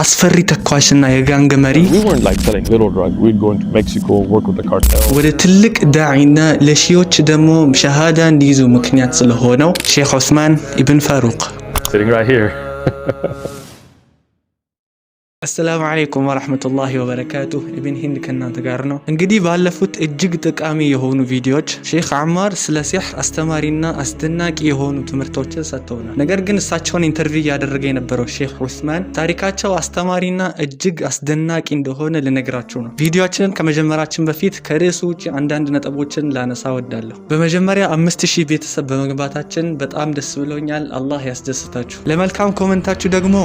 አስፈሪ ተኳሽና የጋንግ መሪ ወደ ትልቅ ዳዒና ለሺዎች ደግሞ ሸሃዳ እንዲይዙ ምክንያት ስለሆነው ሼክ ዑስማን ኢብን ፋሩቅ السلام عليكم ورحمة الله وبركاته ابن هند كنان تقارنو انقدي بالفوت اجيق تقامي يهونو فيديوش شيخ عمار سلسيح استمارينا استناك يهونو تمرتوچ ساتونا نقرقن ساتشون انترفي يادرقين برو شيخ عثمان تاريكاتشو استمارينا اجيق استناك اندهونا لنقراتشونا فيديوچن كمجمراتشن بفيت كريسوچ عندان نتبوچن لانا ساودالو بمجمريا 5000 ቤተሰብ በመግባታችን በጣም ደስ ብሎኛል አላህ ያስደስታችሁ ለመልካም ኮሜንታችሁ ደግሞ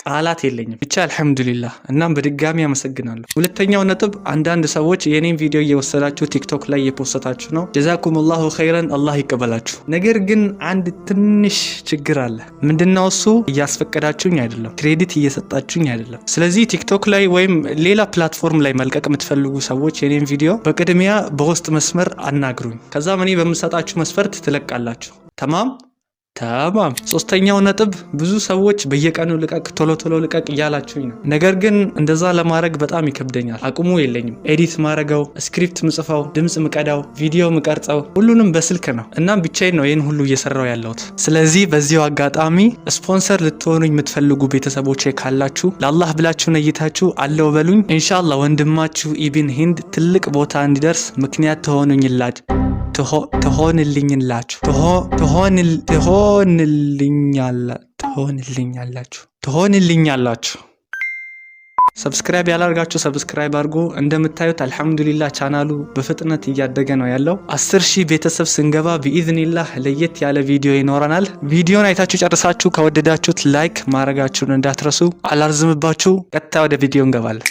ቃላት የለኝም ብቻ አልহামዱሊላህ እናም በድጋሚ አመሰግናለሁ። ሁለተኛው ነጥብ አንዳንድ ሰዎች የኔን ቪዲዮ እየወሰዳችሁ ቲክቶክ ላይ እየፖስታችሁ ነው። ጀዛኩሙላሁ ኸይረን አላህ ይቀበላችሁ። ነገር ግን አንድ ትንሽ ችግር አለ። ምንድነው እሱ? እያስፈቀዳችሁኝ አይደለም፣ ክሬዲት እየሰጣችሁኝ አይደለም። ስለዚህ ቲክቶክ ላይ ወይም ሌላ ፕላትፎርም ላይ መልቀቅ የምትፈልጉ ሰዎች የኔን ቪዲዮ በቅድሚያ በውስጥ መስመር አናግሩኝ። ከዛ እኔ በምሰጣችሁ መስፈርት ትለቃላችሁ። ተማም። ሶስተኛው ነጥብ ብዙ ሰዎች በየቀኑ ልቀቅ ቶሎ ልቀቅ እያላችሁኝ ነው። ነገር ግን እንደዛ ለማድረግ በጣም ይከብደኛል፣ አቅሙ የለኝም። ኤዲት ማረጋው፣ ስክሪፕት ምጽፋው፣ ድምጽ ምቀዳው፣ ቪዲዮ ምቀርጸው ሁሉንም በስልክ ነው እና ብቻዬን ነው ይሄን ሁሉ እየሰራው ያለሁት። ስለዚህ በዚሁ አጋጣሚ ስፖንሰር ልትሆኑኝ የምትፈልጉ ቤተሰቦቼ ካላችሁ ለአላህ ብላችሁ ነይታችሁ አለው በሉኝ። ኢንሻአላህ ወንድማችሁ ኢብን ሂንድ ትልቅ ቦታ እንዲደርስ ምክንያት ትሆንልኛላችሁ። ሰብስክራይብ ያላርጋችሁ ሰብስክራይብ አድርጉ። እንደምታዩት አልহামዱሊላህ ቻናሉ በፍጥነት እያደገ ነው ያለው። 10000 ቤተሰብ ስንገባ በኢዝኒላህ ለየት ያለ ቪዲዮ ይኖረናል። ቪዲዮን አይታችሁ ጨርሳችሁ ከወደዳችሁት ላይክ ማድረጋችሁን እንዳትረሱ። አላርዝምባችሁ፣ ቀጥታ ወደ ቪዲዮ እንገባለን።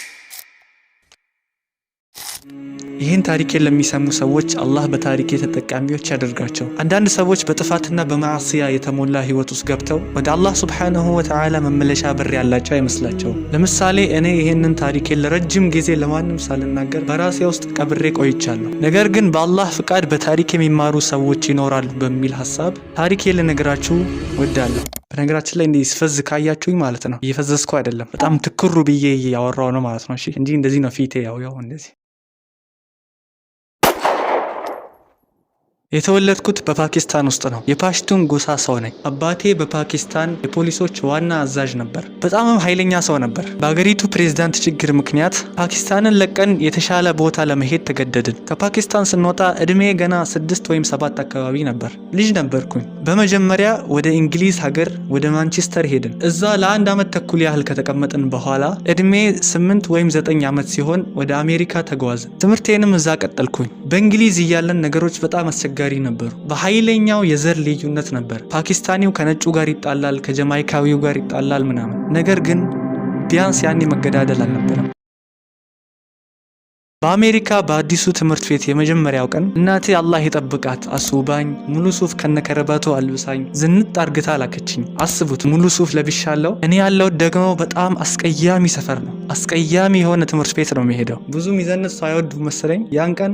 ይህን ታሪኬን ለሚሰሙ ሰዎች አላህ በታሪኬ ተጠቃሚዎች ያደርጋቸው። አንዳንድ ሰዎች በጥፋትና በማዕሲያ የተሞላ ህይወት ውስጥ ገብተው ወደ አላህ ሱብሓነሁ ወተዓላ መመለሻ በር ያላቸው አይመስላቸው። ለምሳሌ እኔ ይህንን ታሪኬን ለረጅም ጊዜ ለማንም ሳልናገር በራሴ ውስጥ ቀብሬ ቆይቻለሁ። ነገር ግን በአላህ ፍቃድ በታሪክ የሚማሩ ሰዎች ይኖራሉ በሚል ሐሳብ ታሪኬን ልነግራችሁ ወዳለሁ። በነገራችን ላይ እንዲህ ስፈዝ ካያችሁኝ ማለት ነው እየፈዘዝኩ አይደለም፣ በጣም ትኩሩ ብዬ ያወራው ነው ማለት ነው። እሺ እንጂ እንደዚህ ነው ፊቴ ያው እንደዚህ። የተወለድኩት በፓኪስታን ውስጥ ነው። የፓሽቱን ጎሳ ሰው ነኝ። አባቴ በፓኪስታን የፖሊሶች ዋና አዛዥ ነበር። በጣም ኃይለኛ ሰው ነበር። በአገሪቱ ፕሬዝዳንት ችግር ምክንያት ፓኪስታንን ለቀን የተሻለ ቦታ ለመሄድ ተገደድን። ከፓኪስታን ስንወጣ እድሜ ገና 6 ወይም 7 አካባቢ ነበር። ልጅ ነበርኩኝ። በመጀመሪያ ወደ እንግሊዝ ሀገር ወደ ማንቸስተር ሄድን። እዛ ለአንድ አመት ተኩል ያህል ከተቀመጥን በኋላ እድሜ 8 ወይም 9 አመት ሲሆን ወደ አሜሪካ ተጓዝን። ትምህርቴንም እዛ ቀጠልኩኝ። በእንግሊዝ እያለን ነገሮች በጣም አስቸጋሪ ነበሩ። በኃይለኛው የዘር ልዩነት ነበር። ፓኪስታኒው ከነጩ ጋር ይጣላል፣ ከጀማይካዊው ጋር ይጣላል ምናምን። ነገር ግን ቢያንስ ያኔ መገዳደል አልነበረም። በአሜሪካ በአዲሱ ትምህርት ቤት የመጀመሪያው ቀን እናቴ አላህ ይጠብቃት አስውባኝ ሙሉ ሱፍ ከነከረባቱ አልብሳኝ ዝንጥ አርግታ ላከችኝ። አስቡት ሙሉ ሱፍ ለብሻለሁ። እኔ ያለው ደግሞ በጣም አስቀያሚ ሰፈር ነው። አስቀያሚ የሆነ ትምህርት ቤት ነው የሚሄደው። ብዙ ሚዘንስ ሳይወዱ መሰለኝ ያን ቀን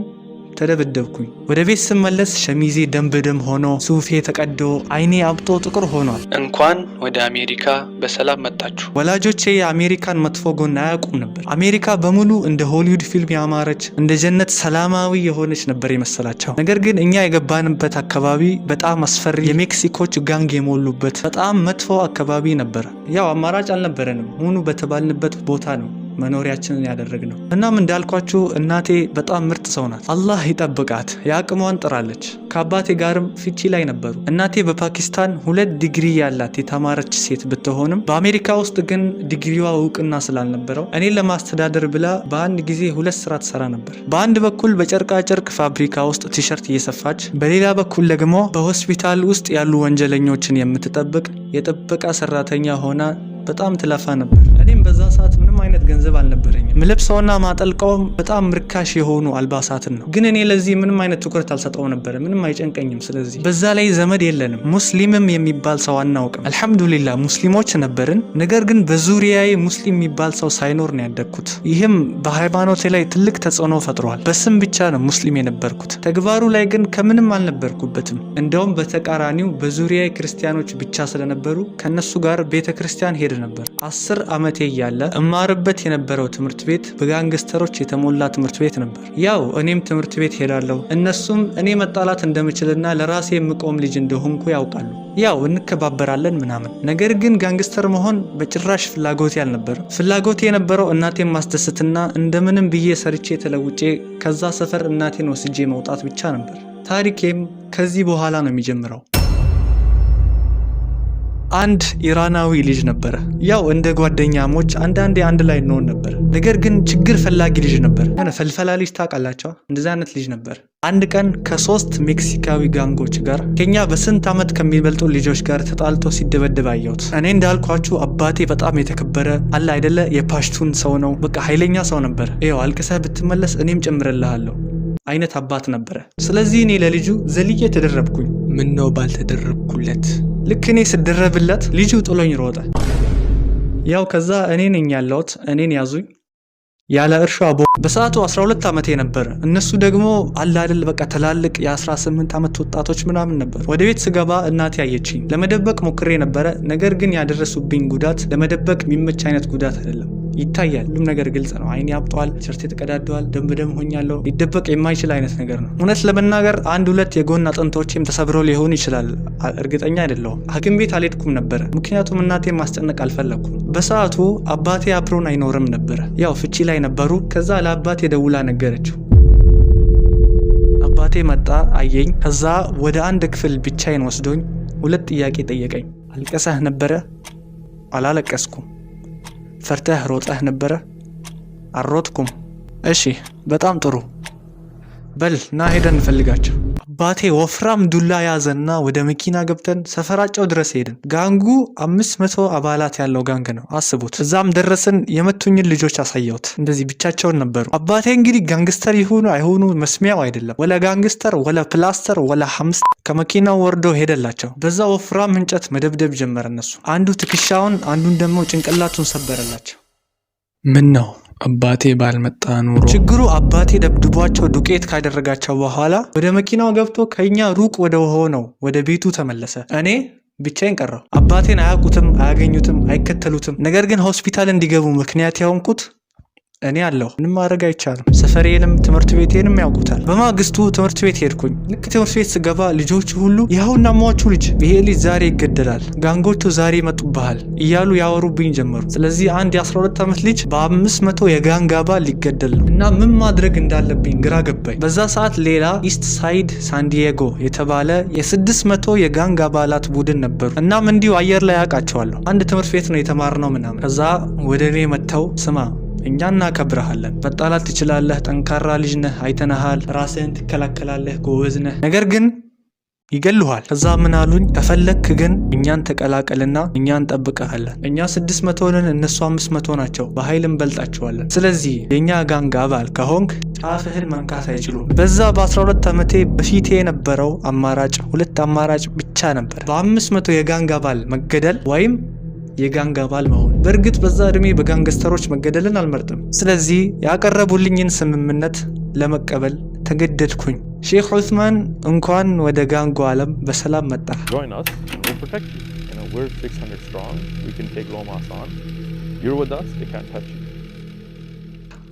ተደብደብኩኝ። ወደ ቤት ስመለስ ሸሚዜ ደም በደም ሆኖ ሱፌ ተቀዶ አይኔ አብጦ ጥቁር ሆኗል። እንኳን ወደ አሜሪካ በሰላም መጣችሁ። ወላጆቼ የአሜሪካን መጥፎ ጎን አያውቁም ነበር። አሜሪካ በሙሉ እንደ ሆሊውድ ፊልም ያማረች እንደ ጀነት ሰላማዊ የሆነች ነበር የመሰላቸው። ነገር ግን እኛ የገባንበት አካባቢ በጣም አስፈሪ የሜክሲኮች ጋንግ የሞሉበት በጣም መጥፎ አካባቢ ነበር። ያው አማራጭ አልነበረንም። ሁኑ በተባልንበት ቦታ ነው መኖሪያችንን ያደረግነው። እናም እንዳልኳችሁ እናቴ በጣም ምርጥ ሰው ናት። አላህ ይጠብቃት። የአቅሟን ጥራለች። ከአባቴ ጋርም ፍቺ ላይ ነበሩ። እናቴ በፓኪስታን 2 ዲግሪ ያላት የተማረች ሴት ብትሆንም በአሜሪካ ውስጥ ግን ዲግሪዋ እውቅና ስላልነበረው እኔን ለማስተዳደር ብላ በአንድ ጊዜ 2 ስራ ትሰራ ነበር። በአንድ በኩል በጨርቃ ጨርቅ ፋብሪካ ውስጥ ቲሸርት እየሰፋች፣ በሌላ በኩል ደግሞ በሆስፒታል ውስጥ ያሉ ወንጀለኞችን የምትጠብቅ የጥበቃ ሰራተኛ ሆና በጣም ትለፋ ነበር። እኔም በዛ ሰዓት ምንም አይነት ገንዘብ አልነበረኝም። ምለብሰውና ማጠልቀውም በጣም ርካሽ የሆኑ አልባሳትን ነው። ግን እኔ ለዚህ ምንም አይነት ትኩረት አልሰጠው ነበር። ምንም አይጨንቀኝም። ስለዚህ በዛ ላይ ዘመድ የለንም። ሙስሊምም የሚባል ሰው አናውቅም። አልሐምዱሊላህ ሙስሊሞች ነበርን። ነገር ግን በዙሪያዬ ሙስሊም የሚባል ሰው ሳይኖር ነው ያደግኩት። ይህም በሃይማኖቴ ላይ ትልቅ ተጽዕኖ ፈጥሯል። በስም ብቻ ነው ሙስሊም የነበርኩት። ተግባሩ ላይ ግን ከምንም አልነበርኩበትም። እንደውም በተቃራኒው በዙሪያዬ ክርስቲያኖች ብቻ ስለነበሩ ከነሱ ጋር ቤተ ክርስቲያን ሄድ ነበር። 10 ዓመቴ እያለ እማርበት የነበረው ትምህርት ቤት በጋንግስተሮች የተሞላ ትምህርት ቤት ነበር። ያው እኔም ትምህርት ቤት ሄዳለሁ። እነሱም እኔ መጣላት እንደምችልና ለራሴ የምቆም ልጅ እንደሆንኩ ያውቃሉ። ያው እንከባበራለን ምናምን። ነገር ግን ጋንግስተር መሆን በጭራሽ ፍላጎቴ አልነበረም። ፍላጎቴ የነበረው እናቴን ማስደሰትና እንደምንም ብዬ ሰርቼ ተለውጬ ከዛ ሰፈር እናቴን ወስጄ መውጣት ብቻ ነበር። ታሪኬም ከዚህ በኋላ ነው የሚጀምረው። አንድ ኢራናዊ ልጅ ነበረ። ያው እንደ ጓደኛሞች አንዳንዴ አንድ ላይ እንሆን ነበር። ነገር ግን ችግር ፈላጊ ልጅ ነበር። ፈልፈላ ልጅ ታውቃላችሁ? እንደዛ አይነት ልጅ ነበር። አንድ ቀን ከ3 ሜክሲካዊ ጋንጎች ጋር ከኛ በስንት ዓመት ከሚበልጡ ልጆች ጋር ተጣልቶ ሲደበደብ አየሁት። እኔ እንዳልኳችሁ አባቴ በጣም የተከበረ አለ አይደለ የፓሽቱን ሰው ነው። በቃ ኃይለኛ ሰው ነበር። ይኸው አልቅሰህ ብትመለስ እኔም ጨምርልሃለሁ አይነት አባት ነበረ። ስለዚህ እኔ ለልጁ ዘልዬ ተደረብኩኝ። ምን ነው ባልተደረብኩለት? ልክ እኔ ስደረብለት ልጁ ጥሎኝ ሮጠ። ያው ከዛ እኔ ነኝ ያለሁት፣ እኔን ያዙኝ ያለ እርሻ በሰዓቱ 12 ዓመቴ ነበር። እነሱ ደግሞ አለ አይደል በቃ ትላልቅ የ18 ዓመት ወጣቶች ምናምን ነበር። ወደ ቤት ስገባ እናቴ አየችኝ። ለመደበቅ ሞክሬ ነበረ። ነገር ግን ያደረሱብኝ ጉዳት ለመደበቅ የሚመች አይነት ጉዳት አይደለም። ይታያል። ሁሉም ነገር ግልጽ ነው። አይኔ ያብጧል፣ ሸርቴ ተቀዳደዋል፣ ደም ሆኛለሁ። ሊደበቅ የማይችል አይነት ነገር ነው። እውነት ለመናገር 1-2 የጎን አጥንቶቼም ተሰብረው ሊሆን ይችላል። እርግጠኛ አይደለሁም። ሐኪም ቤት አልሄድኩም ነበረ፣ ምክንያቱም እናቴን ማስጨነቅ አልፈለኩም። በሰዓቱ አባቴ አብሮን አይኖርም ነበረ። ያው ፍቺ ላይ ነበሩ። ከዛ ለአባቴ ደውላ ነገረችው። አባቴ መጣ፣ አየኝ። ከዛ ወደ አንድ ክፍል ብቻዬን ወስዶኝ 2 ጥያቄ ጠየቀኝ። አልቀሰህ ነበረ? አላለቀስኩም። ፈርተህ ሮጠህ ነበረ? አልሮጥኩም። እሺ በጣም ጥሩ፣ በል ና ሄደን እንፈልጋቸው። አባቴ ወፍራም ዱላ ያዘና ወደ መኪና ገብተን ሰፈራቸው ድረስ ሄድን። ጋንጉ 500 አባላት ያለው ጋንግ ነው፣ አስቡት። እዛም ደረስን። የመቱኝን ልጆች አሳየሁት። እንደዚህ ብቻቸውን ነበሩ። አባቴ እንግዲህ ጋንግስተር ይሁኑ አይሁኑ መስሚያው አይደለም። ወላ ጋንግስተር ወላ ፕላስተር ወላ ሐምስ ከመኪናው ወርዶ ሄደላቸው። በዛ ወፍራም እንጨት መደብደብ ጀመረ። እነሱ አንዱ ትከሻውን አንዱን ደግሞ ጭንቅላቱን ሰበረላቸው። ምን ነው አባቴ ባልመጣ ኑሮ። ችግሩ አባቴ ደብድቧቸው ዱቄት ካደረጋቸው በኋላ ወደ መኪናው ገብቶ ከኛ ሩቅ ወደ ሆነው ወደ ቤቱ ተመለሰ። እኔ ብቻዬን ቀረሁ። አባቴን አያውቁትም፣ አያገኙትም፣ አይከተሉትም። ነገር ግን ሆስፒታል እንዲገቡ ምክንያት ያሆንኩት እኔ አለሁ። ምንም ማድረግ አይቻልም። ሰፈሬንም ትምህርት ቤቴንም ያውቁታል። በማግስቱ ትምህርት ቤት ሄድኩኝ። ልክ ትምህርት ቤት ስገባ ልጆቹ ሁሉ ይኸውና ሟቹ ልጅ ይሄ ልጅ ዛሬ ይገደላል፣ ጋንጎቹ ዛሬ ይመጡብሃል እያሉ ያወሩብኝ ጀመሩ። ስለዚህ አንድ የ12 ዓመት ልጅ በ500 የጋንግ አባል ሊገደል ነው እና ምን ማድረግ እንዳለብኝ ግራ ገባኝ። በዛ ሰዓት ሌላ ኢስት ሳይድ ሳንዲዬጎ የተባለ የ600 የጋንግ አባላት ቡድን ነበሩ። እናም እንዲሁ አየር ላይ ያውቃቸዋለሁ። አንድ ትምህርት ቤት ነው የተማርነው ምናምን። ከዛ ወደ እኔ መጥተው ስማ እኛ እናከብረሃለን፣ መጣላት ትችላለህ፣ ጠንካራ ልጅ ነህ፣ አይተናሃል፣ ራስህን ትከላከላለህ፣ ጎበዝ ነህ፣ ነገር ግን ይገሉሃል። ከዛ ምን አሉኝ? ከፈለክ ግን እኛን ተቀላቀልና እኛ እንጠብቀሃለን። እኛ 600 ነን፣ እነሱ 500 ናቸው፣ በኃይል እንበልጣቸዋለን። ስለዚህ የእኛ ጋንግ አባል ከሆንክ ጫፍህን መንካት አይችሉም። በዛ በ12 ዓመቴ በፊቴ የነበረው አማራጭ 2 አማራጭ ብቻ ነበር። በ500 የጋንግ አባል መገደል ወይም የጋንግ አባል መሆን። በእርግጥ በዛ እድሜ በጋንግስተሮች መገደልን አልመርጥም። ስለዚህ ያቀረቡልኝን ስምምነት ለመቀበል ተገደድኩኝ። ሼክ ዑስማን እንኳን ወደ ጋንጉ ዓለም በሰላም መጣ።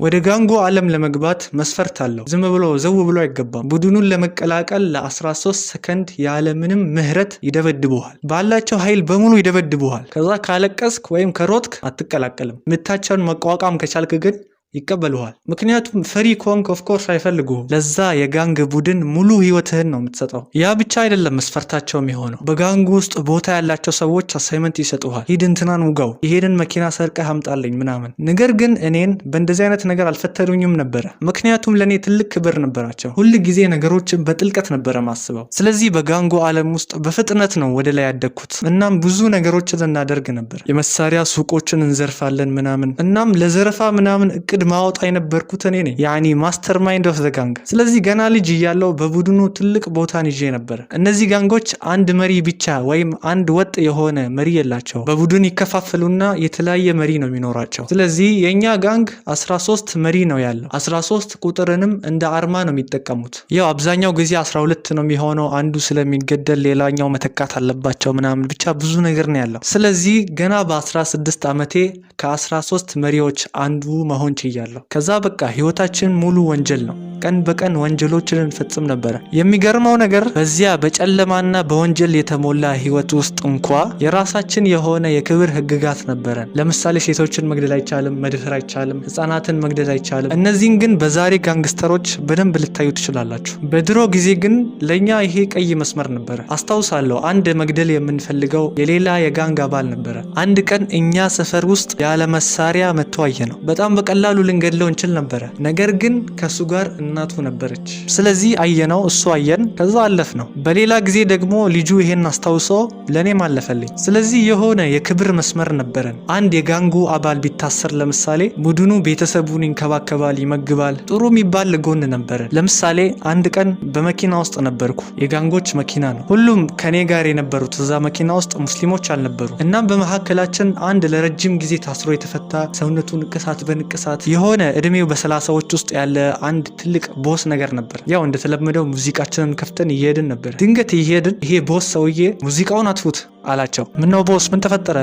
ወደ ጋንጉ ዓለም ለመግባት መስፈርት አለው። ዝም ብሎ ዘው ብሎ አይገባም። ቡድኑን ለመቀላቀል ለ13 ሰከንድ ያለምንም ምህረት ይደበድቡሃል። ባላቸው ኃይል በሙሉ ይደበድቡሃል። ከዛ ካለቀስክ ወይም ከሮጥክ አትቀላቀልም። ምታቸውን መቋቋም ከቻልክ ግን ይቀበሉሃል። ምክንያቱም ፍሪ ኮንክ ኦፍ ኮርስ አይፈልጉህም። ለዛ የጋንግ ቡድን ሙሉ ህይወትህን ነው የምትሰጠው። ያ ብቻ አይደለም መስፈርታቸው የሚሆነው። በጋንግ ውስጥ ቦታ ያላቸው ሰዎች አሳይመንት ይሰጡሃል። ሂድ እንትናን ውጋው፣ ይሄንን መኪና ሰርቀህ አምጣልኝ ምናምን። ነገር ግን እኔን በእንደዚህ አይነት ነገር አልፈተኑኝም ነበረ። ምክንያቱም ለእኔ ትልቅ ክብር ነበራቸው። ሁል ጊዜ ነገሮችን በጥልቀት ነበረ ማስበው። ስለዚህ በጋንጎ ዓለም ውስጥ በፍጥነት ነው ወደ ላይ ያደግኩት። እናም ብዙ ነገሮችን እናደርግ ነበር። የመሳሪያ ሱቆችን እንዘርፋለን ምናምን። እናም ለዘረፋ ምናምን እቅድ ማወጣ የነበርኩት እኔ ነኝ። ያኒ ማስተር ማይንድ ኦፍ ዘ ጋንግ። ስለዚህ ገና ልጅ እያለው በቡድኑ ትልቅ ቦታን ይዤ ነበር። እነዚህ ጋንጎች አንድ መሪ ብቻ ወይም አንድ ወጥ የሆነ መሪ የላቸው። በቡድን ይከፋፈሉና የተለያየ መሪ ነው የሚኖራቸው። ስለዚህ የኛ ጋንግ 13 መሪ ነው ያለው። 13 ቁጥርንም እንደ አርማ ነው የሚጠቀሙት። ያው አብዛኛው ጊዜ 12 ነው የሚሆነው። አንዱ ስለሚገደል ሌላኛው መተካት አለባቸው ምናምን፣ ብቻ ብዙ ነገር ነው ያለው። ስለዚህ ገና በ16 ዓመቴ ከ13 መሪዎች አንዱ መሆን ችያለሁ። ከዛ በቃ ህይወታችን ሙሉ ወንጀል ነው። ቀን በቀን ወንጀሎችን እንፈጽም ነበረ። የሚገርመው ነገር በዚያ በጨለማና በወንጀል የተሞላ ህይወት ውስጥ እንኳ የራሳችን የሆነ የክብር ህግጋት ነበረን። ለምሳሌ ሴቶችን መግደል አይቻልም፣ መድፈር አይቻልም፣ ህፃናትን መግደል አይቻልም። እነዚህን ግን በዛሬ ጋንግስተሮች በደንብ ልታዩ ትችላላችሁ። በድሮ ጊዜ ግን ለኛ ይሄ ቀይ መስመር ነበረ። አስታውሳለሁ አንድ መግደል የምንፈልገው የሌላ የጋንግ አባል ነበረ። አንድ ቀን እኛ ሰፈር ውስጥ ያለ መሳሪያ መጥቶ አየ ነው። በጣም በቀላሉ ልንገድለው እንችል ነበረ። ነገር ግን ከሱ ጋር እናቱ ነበረች። ስለዚህ አየነው፣ እሱ አየን፣ ከዛ አለፍ ነው። በሌላ ጊዜ ደግሞ ልጁ ይሄን አስታውሶ ለኔም አለፈልኝ። ስለዚህ የሆነ የክብር መስመር ነበረን። አንድ የጋንጉ አባል ቢታሰር ለምሳሌ ቡድኑ ቤተሰቡን ይንከባከባል፣ ይመግባል። ጥሩ የሚባል ጎን ነበረን። ለምሳሌ አንድ ቀን በመኪና ውስጥ ነበርኩ። የጋንጎች መኪና ነው። ሁሉም ከኔ ጋር የነበሩት እዛ መኪና ውስጥ ሙስሊሞች አልነበሩ። እናም በመካከላችን አንድ ለረጅም ጊዜ ታስሮ የተፈታ ሰውነቱ ንቅሳት በንቅሳት የሆነ እድሜው በ30ዎች ውስጥ ያለ አንድ ትልቅ ቦስ ነገር ነበር። ያው እንደተለመደው ሙዚቃችንን ከፍተን እየሄድን ነበር። ድንገት እየሄድን ይሄ ቦስ ሰውዬ ሙዚቃውን አጥፉት አላቸው። ምነው ቦስ ምን ተፈጠረ?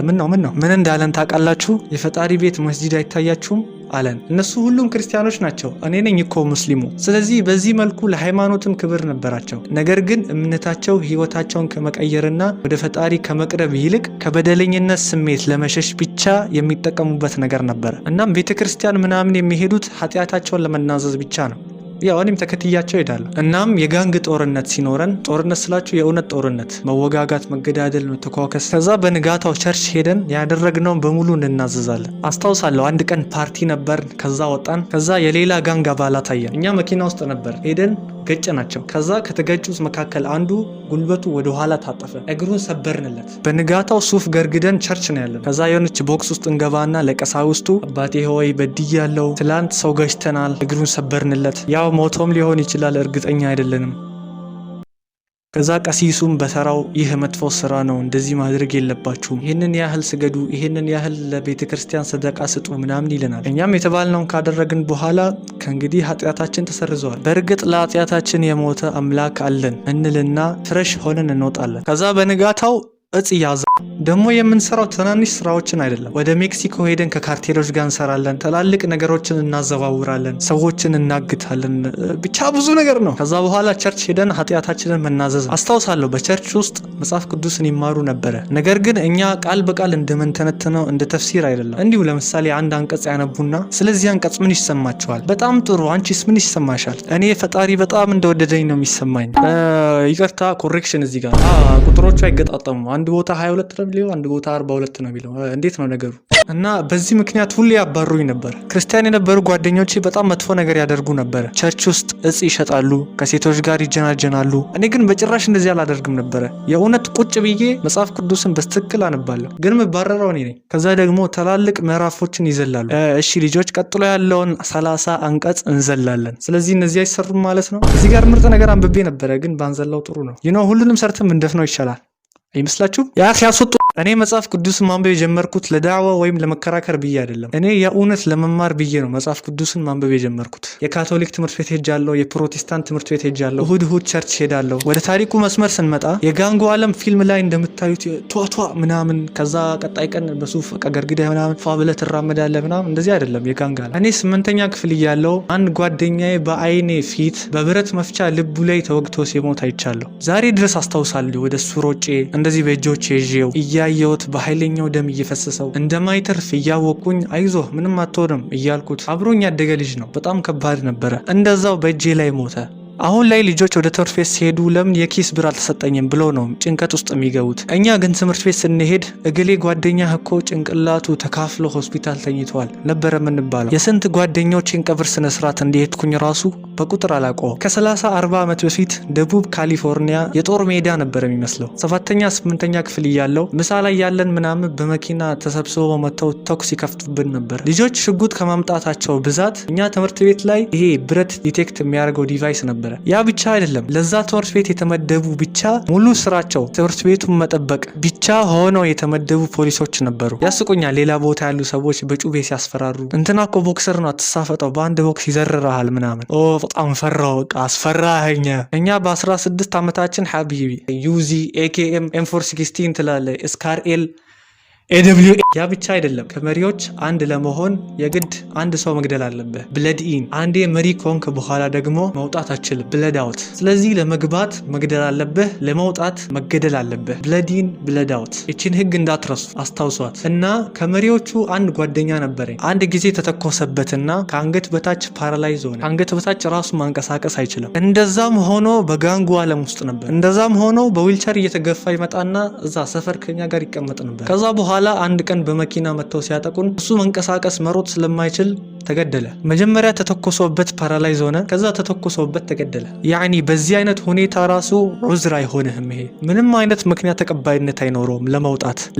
ምን እንዳለን ታውቃላችሁ? የፈጣሪ ቤት መስጂድ አይታያችሁም አለን። እነሱ ሁሉም ክርስቲያኖች ናቸው፣ እኔ ነኝ እኮ ሙስሊሙ። ስለዚህ በዚህ መልኩ ለሃይማኖትም ክብር ነበራቸው። ነገር ግን እምነታቸው ህይወታቸውን ከመቀየርና ወደ ፈጣሪ ከመቅረብ ይልቅ ከበደለኝነት ስሜት ለመሸሽ ብቻ የሚጠቀሙበት ነገር ነበረ። እናም ቤተክርስቲያን ምናምን የሚሄዱት ኃጢአታቸውን ለመናዘዝ ብቻ ነው። ያው እኔም ተከትያቸው ሄዳለሁ። እናም የጋንግ ጦርነት ሲኖረን፣ ጦርነት ስላችሁ የእውነት ጦርነት፣ መወጋጋት፣ መገዳደል፣ መተኳከስ። ከዛ በንጋታው ቸርች ሄደን ያደረግነውን በሙሉ እንናዘዛለን። አስታውሳለሁ አንድ ቀን ፓርቲ ነበር። ከዛ ወጣን። ከዛ የሌላ ጋንግ አባላት አየን። እኛ መኪና ውስጥ ነበር። ሄደን ገጭ ናቸው። ከዛ ከተገጩት መካከል አንዱ ጉልበቱ ወደ ኋላ ታጠፈ፣ እግሩን ሰበርንለት። በንጋታው ሱፍ ገርግደን ቸርች ነው ያለን። ከዛ የሆነች ቦክስ ውስጥ እንገባና ለቀሳውስቱ አባቴ ሆይ በድያለሁ፣ ትላንት ሰው ገጭተናል፣ እግሩን ሰበርንለት። ያው ሞቶም ሊሆን ይችላል፣ እርግጠኛ አይደለንም። ከዛ ቀሲሱም በተራው ይህ መጥፎ ስራ ነው፣ እንደዚህ ማድረግ የለባችሁም፣ ይህንን ያህል ስገዱ፣ ይህንን ያህል ለቤተ ክርስቲያን ሰደቃ ስጡ ምናምን ይለናል። እኛም የተባልነውን ካደረግን በኋላ ከእንግዲህ ኃጢአታችን ተሰርዘዋል፣ በእርግጥ ለኃጢአታችን የሞተ አምላክ አለን እንልና ፍረሽ ሆነን እንወጣለን። ከዛ በንጋታው እጽ ያዘ። ደግሞ የምንሰራው ትናንሽ ስራዎችን አይደለም። ወደ ሜክሲኮ ሄደን ከካርቴሎች ጋር እንሰራለን፣ ትላልቅ ነገሮችን እናዘዋውራለን፣ ሰዎችን እናግታለን፣ ብቻ ብዙ ነገር ነው። ከዛ በኋላ ቸርች ሄደን ኃጢአታችንን መናዘዝ። አስታውሳለሁ በቸርች ውስጥ መጽሐፍ ቅዱስን ይማሩ ነበረ። ነገር ግን እኛ ቃል በቃል እንደምንተነትነው እንደ ተፍሲር አይደለም። እንዲሁ ለምሳሌ አንድ አንቀጽ ያነቡና ስለዚህ አንቀጽ ምን ይሰማቸዋል? በጣም ጥሩ፣ አንቺስ ምን ይሰማሻል? እኔ ፈጣሪ በጣም እንደወደደኝ ነው የሚሰማኝ። ይቅርታ ኮሬክሽን፣ እዚህ ጋር ቁጥሮቹ አይገጣጠሙ። አንድ ቦታ 22 ነው የሚለው፣ አንድ ቦታ 42 ነው የሚለው። እንዴት ነው ነገሩ? እና በዚህ ምክንያት ሁሌ ያባሩኝ ነበር። ክርስቲያን የነበሩ ጓደኞቼ በጣም መጥፎ ነገር ያደርጉ ነበር። ቸርች ውስጥ እጽ ይሸጣሉ፣ ከሴቶች ጋር ይጀናጀናሉ። እኔ ግን በጭራሽ እንደዚህ አላደርግም ነበረ። የእውነት ቁጭ ብዬ መጽሐፍ ቅዱስን በትክክል አነባለሁ። ግን መባረረው እኔ ነኝ። ከዛ ደግሞ ትላልቅ ምዕራፎችን ይዘላሉ። እሺ ልጆች፣ ቀጥሎ ያለውን 30 አንቀጽ እንዘላለን። ስለዚህ እነዚህ አይሰሩም ማለት ነው። እዚህ ጋር ምርጥ ነገር አንብቤ ነበረ፣ ግን ባንዘላው ጥሩ ነው። ሁሉንም ሰርተን እንደፍነው ይሻላል አይመስላችሁ? ያስወጡ። እኔ መጽሐፍ ቅዱስን ማንበብ የጀመርኩት ለዳዕዋ ወይም ለመከራከር ብዬ አይደለም። እኔ የእውነት ለመማር ብዬ ነው መጽሐፍ ቅዱስን ማንበብ የጀመርኩት። የካቶሊክ ትምህርት ቤት ሄጃለሁ፣ የፕሮቴስታንት ትምህርት ቤት ሄጃለሁ፣ እሁድ ቸርች ሄዳለሁ። ወደ ታሪኩ መስመር ስንመጣ የጋንጎ ዓለም ፊልም ላይ እንደምታዩት ቷቷ ምናምን፣ ከዛ ቀጣይ ቀን በሱፍ ቀገርግዳ ምናምን ፏ ብለህ ትራመዳለህ ምናምን፣ እንደዚህ አይደለም የጋንግ ዓለም። እኔ 8ኛ ክፍል እያለሁ አንድ ጓደኛዬ በአይኔ ፊት በብረት መፍቻ ልቡ ላይ ተወግቶ ሲሞት አይቻለሁ። ዛሬ ድረስ አስታውሳለሁ። ወደ እሱ ሮጬ እንደዚህ በእጆቼ ይዤው እያየሁት በኃይለኛው ደም እየፈሰሰው እንደማይተርፍ እያወቅኩኝ አይዞህ ምንም አትሆንም እያልኩት አብሮኝ ያደገ ልጅ ነው። በጣም ከባድ ነበረ። እንደዛው በእጄ ላይ ሞተ። አሁን ላይ ልጆች ወደ ትምህርት ቤት ሲሄዱ ለምን የኪስ ብር አልተሰጠኝም ብለው ነው ጭንቀት ውስጥ የሚገቡት። እኛ ግን ትምህርት ቤት ስንሄድ እገሌ ጓደኛህ እኮ ጭንቅላቱ ተካፍሎ ሆስፒታል ተኝቷል ነበረ የምንባለው። የስንት ጓደኞችን ቀብር ስነ ስርዓት እንደሄድኩኝ ራሱ በቁጥር አላውቀውም። ከ30-40 ዓመት በፊት ደቡብ ካሊፎርኒያ የጦር ሜዳ ነበር የሚመስለው። 7ኛ 8ኛ ክፍል እያለው ምሳ ላይ ያለን ምናምን በመኪና ተሰብስበው መጥተው ተኩስ ይከፍቱብን ነበር። ልጆች ሽጉጥ ከማምጣታቸው ብዛት እኛ ትምህርት ቤት ላይ ይሄ ብረት ዲቴክት የሚያደርገው ዲቫይስ ነበር። ያ ብቻ አይደለም፣ ለዛ ትምህርት ቤት የተመደቡ ብቻ ሙሉ ስራቸው ትምህርት ቤቱን መጠበቅ ብቻ ሆነው የተመደቡ ፖሊሶች ነበሩ። ያስቁኛል ሌላ ቦታ ያሉ ሰዎች በጩቤ ሲያስፈራሩ፣ እንትና እኮ ቦክሰር ነው አትሳፈጠው፣ በአንድ ቦክስ ይዘርራል ምናምን። በጣም ፈራው፣ አስፈራኸኝ። እኛ በ16 ዓመታችን ሐቢቢ ዩዚ ኤኬኤም ኤም416 ትላለ ስካርኤል ኤደብሊው። ያ ብቻ አይደለም፣ ከመሪዎች አንድ ለመሆን የግድ አንድ ሰው መግደል አለብህ፣ ብለድ ኢን። አንዴ መሪ ከሆንክ በኋላ ደግሞ መውጣት አችልም፣ ብለድ አውት። ስለዚህ ለመግባት መግደል አለብህ፣ ለመውጣት መገደል አለብህ፣ ብለድ ኢን ብለድ አውት። ይችን ህግ እንዳትረሱ አስታውሷት። እና ከመሪዎቹ አንድ ጓደኛ ነበረኝ። አንድ ጊዜ ተተኮሰበትና ከአንገት በታች ፓራላይዝ ሆነ። ከአንገት በታች ራሱ ማንቀሳቀስ አይችልም። እንደዛም ሆኖ በጋንጉ ዓለም ውስጥ ነበር። እንደዛም ሆኖ በዊልቸር እየተገፋ ይመጣና እዛ ሰፈር ከኛ ጋር ይቀመጥ ነበር። ከዛ በኋላ አንድ ቀን በመኪና መጥተው ሲያጠቁን እሱ መንቀሳቀስ መሮጥ ስለማይችል ተገደለ። መጀመሪያ ተተኮሶበት ፓራላይዝ ሆነ፣ ከዛ ተተኮሶበት ተገደለ። ያኒ በዚህ አይነት ሁኔታ ራሱ ዑዝር አይሆንህም። ይሄ ምንም አይነት ምክንያት ተቀባይነት አይኖረውም።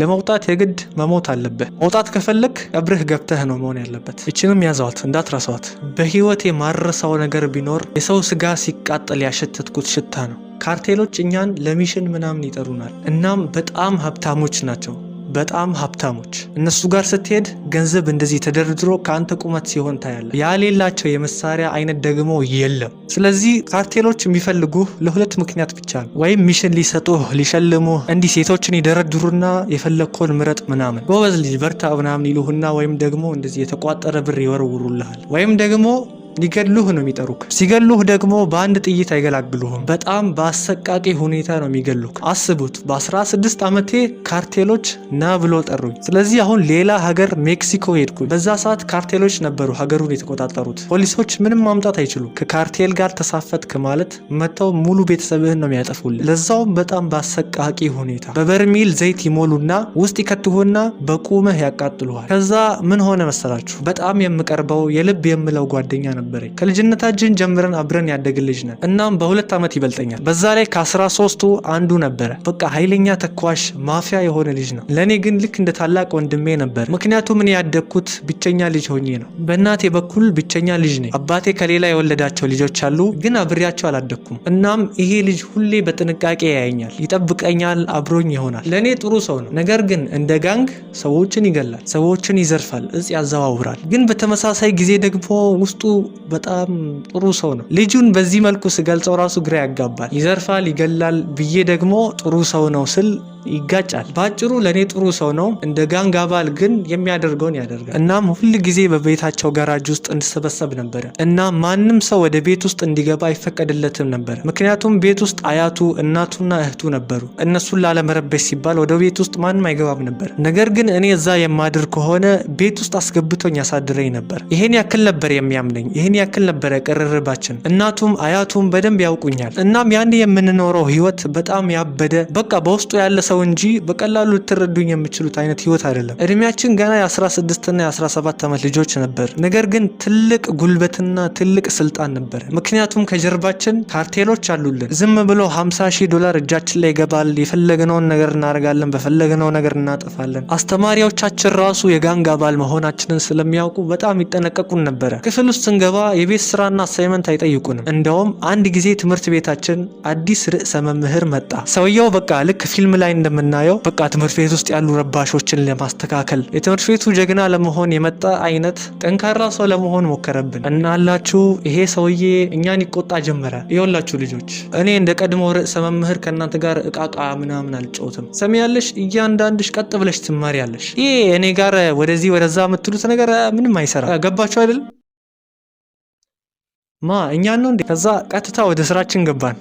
ለመውጣት የግድ መሞት አለብህ። መውጣት ከፈለክ ቀብርህ ገብተህ ነው መሆን ያለበት። እችንም ያዘዋት እንዳትረሳዋት። በህይወት የማረሳው ነገር ቢኖር የሰው ስጋ ሲቃጠል ያሸተትኩት ሽታ ነው። ካርቴሎች እኛን ለሚሽን ምናምን ይጠሩናል። እናም በጣም ሀብታሞች ናቸው። በጣም ሀብታሞች። እነሱ ጋር ስትሄድ ገንዘብ እንደዚህ ተደርድሮ ከአንተ ቁመት ሲሆን ታያለ። ያሌላቸው የመሳሪያ አይነት ደግሞ የለም። ስለዚህ ካርቴሎች የሚፈልጉህ ለሁለት ምክንያት ብቻ ነው። ወይም ሚሽን ሊሰጡህ ሊሸልሙህ፣ እንዲህ ሴቶችን ይደረድሩና የፈለግከውን ምረጥ ምናምን፣ ጎበዝ ልጅ በርታ ምናምን ይሉህና ወይም ደግሞ እንደዚህ የተቋጠረ ብር ይወረውሩልሃል። ወይም ደግሞ ሊገድሉህ ነው የሚጠሩክ። ሲገሉህ ደግሞ በአንድ ጥይት አይገላግሉህም። በጣም በአሰቃቂ ሁኔታ ነው የሚገሉክ። አስቡት፣ በ16 ዓመቴ ካርቴሎች ና ብሎ ጠሩኝ። ስለዚህ አሁን ሌላ ሀገር ሜክሲኮ ሄድኩኝ። በዛ ሰዓት ካርቴሎች ነበሩ ሀገሩን የተቆጣጠሩት። ፖሊሶች ምንም ማምጣት አይችሉም። ከካርቴል ጋር ተሳፈትክ ማለት መጥተው ሙሉ ቤተሰብህን ነው የሚያጠፉልህ። ለዛውም በጣም በአሰቃቂ ሁኔታ። በበርሚል ዘይት ይሞሉና ውስጥ ይከትሁና በቁመህ ያቃጥሉሃል። ከዛ ምን ሆነ መሰላችሁ? በጣም የምቀርበው የልብ የምለው ጓደኛ ነበረኝ። ከልጅነታችን ጀምረን አብረን ያደግን ልጅ ነን። እናም በ2 ዓመት ይበልጠኛል። በዛ ላይ ከ13ቱ አንዱ ነበረ። በቃ ኃይለኛ ተኳሽ ማፊያ የሆነ ልጅ ነው። ለእኔ ግን ልክ እንደ ታላቅ ወንድሜ ነበር። ምክንያቱም እኔ ያደግኩት ብቸኛ ልጅ ሆኜ ነው። በእናቴ በኩል ብቸኛ ልጅ ነኝ። አባቴ ከሌላ የወለዳቸው ልጆች አሉ፣ ግን አብሬያቸው አላደግኩም። እናም ይሄ ልጅ ሁሌ በጥንቃቄ ያየኛል፣ ይጠብቀኛል፣ አብሮኝ ይሆናል። ለእኔ ጥሩ ሰው ነው። ነገር ግን እንደ ጋንግ ሰዎችን ይገላል፣ ሰዎችን ይዘርፋል፣ እጽ ያዘዋውራል። ግን በተመሳሳይ ጊዜ ደግሞ ውስጡ በጣም ጥሩ ሰው ነው። ልጁን በዚህ መልኩ ስገልጸው ራሱ ግራ ያጋባል። ይዘርፋል፣ ይገላል ብዬ ደግሞ ጥሩ ሰው ነው ስል ይጋጫል። ባጭሩ ለኔ ጥሩ ሰው ነው፣ እንደ ጋንግ አባል ግን የሚያደርገውን ያደርጋል። እናም ሁል ጊዜ በቤታቸው ጋራጅ ውስጥ እንሰበሰብ ነበረ እና ማንም ሰው ወደ ቤት ውስጥ እንዲገባ አይፈቀድለትም ነበር። ምክንያቱም ቤት ውስጥ አያቱ እናቱና እህቱ ነበሩ። እነሱን ላለመረበሽ ሲባል ወደ ቤት ውስጥ ማንም አይገባም ነበር። ነገር ግን እኔ እዛ የማድር ከሆነ ቤት ውስጥ አስገብቶኝ ያሳድረኝ ነበር። ይሄን ያክል ነበር የሚያምነኝ፣ ይሄን ያክል ነበረ ቅርርባችን። እናቱም አያቱም በደንብ ያውቁኛል። እናም ያን የምንኖረው ህይወት በጣም ያበደ በቃ በውስጡ ያለ ሰው እንጂ በቀላሉ ልትረዱኝ የምችሉት አይነት ህይወት አይደለም። እድሜያችን ገና የ16 እና የ17 ዓመት ልጆች ነበር። ነገር ግን ትልቅ ጉልበትና ትልቅ ስልጣን ነበር። ምክንያቱም ከጀርባችን ካርቴሎች አሉልን። ዝም ብሎ $50,000 እጃችን ላይ ይገባል። የፈለግነውን ነገር እናደርጋለን፣ በፈለግነው ነገር እናጠፋለን። አስተማሪዎቻችን ራሱ የጋንግ አባል መሆናችንን ስለሚያውቁ በጣም ይጠነቀቁን ነበረ። ክፍል ውስጥ ስንገባ የቤት ስራና አሳይመንት አይጠይቁንም። እንደውም አንድ ጊዜ ትምህርት ቤታችን አዲስ ርዕሰ መምህር መጣ። ሰውየው በቃ ልክ ፊልም ላይ እንደምናየው በቃ ትምህርት ቤት ውስጥ ያሉ ረባሾችን ለማስተካከል የትምህርት ቤቱ ጀግና ለመሆን የመጣ አይነት ጠንካራ ሰው ለመሆን ሞከረብን። እናላችሁ ይሄ ሰውዬ እኛን ይቆጣ ጀመረ። ይኸውላችሁ ልጆች፣ እኔ እንደ ቀድሞ ርዕሰ መምህር ከእናንተ ጋር እቃቃ ምናምን አልጫወትም። ሰሚያለሽ? እያንዳንድሽ ቀጥ ብለሽ ትማሪያለሽ። ይሄ እኔ ጋር ወደዚህ ወደዛ የምትሉት ነገር ምንም አይሰራ። ገባችሁ አይደል? ማ እኛ ነው እንዴ? ከዛ ቀጥታ ወደ ስራችን ገባን።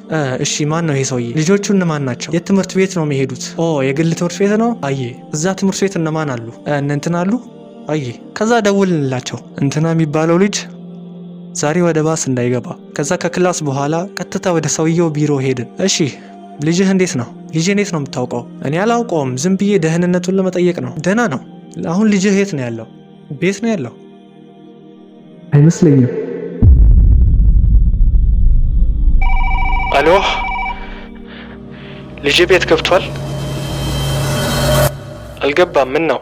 እሺ ማን ነው ይሄ ሰውዬ? ልጆቹ እነማን ናቸው? የት ትምህርት ቤት ነው የሚሄዱት? ኦ የግል ትምህርት ቤት ነው። አየ እዛ ትምህርት ቤት እነማን አሉ? እንትና አሉ። አየ ከዛ ደውልንላቸው። እንትና የሚባለው ልጅ ዛሬ ወደ ባስ እንዳይገባ። ከዛ ከክላስ በኋላ ቀጥታ ወደ ሰውየው ቢሮ ሄድን። እሺ ልጅህ እንዴት ነው? ልጅ እንዴት ነው የምታውቀው? እኔ አላውቀውም፣ ዝም ብዬ ደህንነቱን ለመጠየቅ ነው። ደህና ነው። አሁን ልጅህ የት ነው ያለው? ቤት ነው ያለው አይመስለኝም። አሎ ልጅ ቤት ገብቷል? አልገባም። ምን ነው?